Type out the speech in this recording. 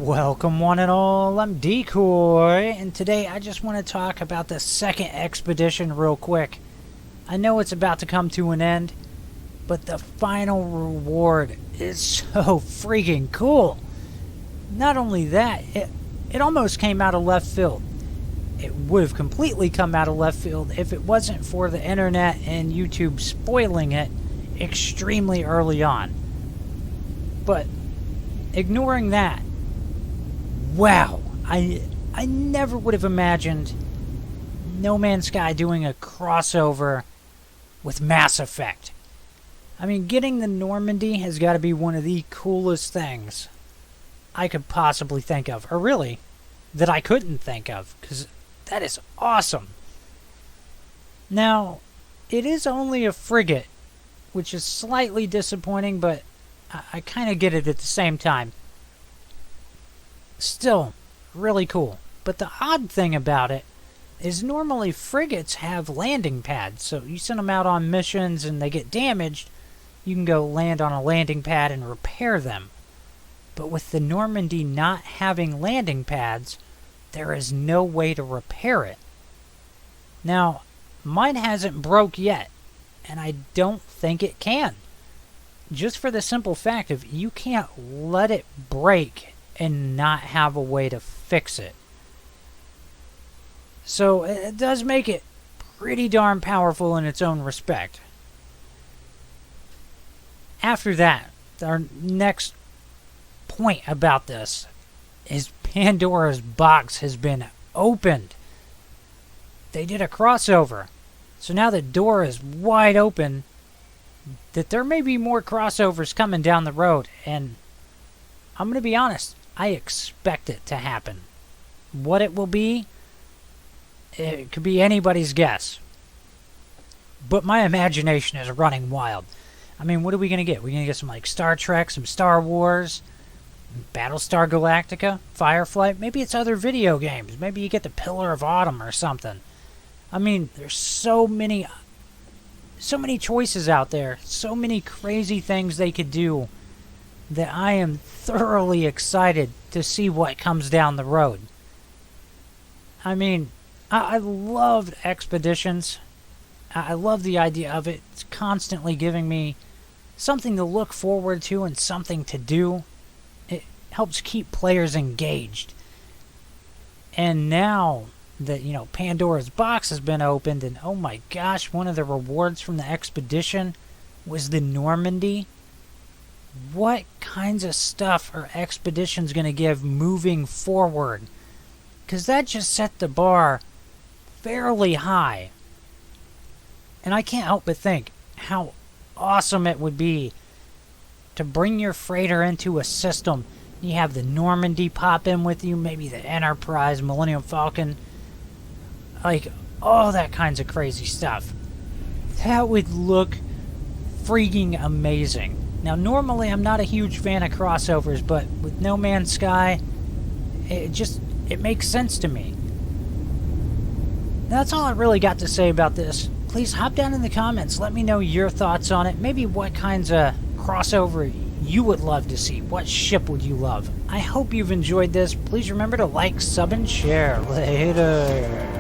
Welcome one and all, I'm Decoy, and today I just want to talk about the second expedition real quick. I know it's about to come to an end, but the final reward is so freaking cool. Not only that, it almost came out of left field. It would have completely come out of left field if it wasn't for the internet and YouTube spoiling it extremely early on. But ignoring that, wow, I never would have imagined No Man's Sky doing a crossover with Mass Effect. I mean, getting the Normandy has got to be one of the coolest things I could possibly think of. Or really, that I couldn't think of, because that is awesome. Now, it is only a frigate, which is slightly disappointing, but I kind of get it at the same time. Still, really cool. But the odd thing about it is normally frigates have landing pads. So you send them out on missions and they get damaged, you can go land on a landing pad and repair them. But with the Normandy not having landing pads, there is no way to repair it. Now, mine hasn't broke yet, and I don't think it can. Just for the simple fact of you can't let it break and not have a way to fix it. So it does make it pretty darn powerful in its own respect. After that, our next point about this is Pandora's box has been opened. They did a crossover. So now the door is wide open that there may be more crossovers coming down the road, and I'm going to be honest, I expect it to happen. What it will be, it could be anybody's guess. But my imagination is running wild. I mean, what are we going to get? We're going to get some like Star Trek, some Star Wars, Battlestar Galactica, Firefly. Maybe it's other video games. Maybe you get the Pillar of Autumn or something. I mean, there's so many choices out there. So many crazy things they could do that I am thoroughly excited to see what comes down the road. I mean, I loved expeditions. I love the idea of it. It's constantly giving me something to look forward to and something to do. It helps keep players engaged. And now that, Pandora's box has been opened, and oh my gosh, one of the rewards from the expedition was the Normandy. What kinds of stuff are expeditions going to give moving forward? Because that just set the bar fairly high. And I can't help but think how awesome it would be to bring your freighter into a system. You have the Normandy pop in with you, maybe the Enterprise, Millennium Falcon, like all that kinds of crazy stuff. That would look freaking amazing. Now, normally I'm not a huge fan of crossovers, but with No Man's Sky, it makes sense to me. That's all I really got to say about this. Please hop down in the comments. Let me know your thoughts on it. Maybe what kinds of crossover you would love to see. What ship would you love? I hope you've enjoyed this. Please remember to like, sub, and share. Later.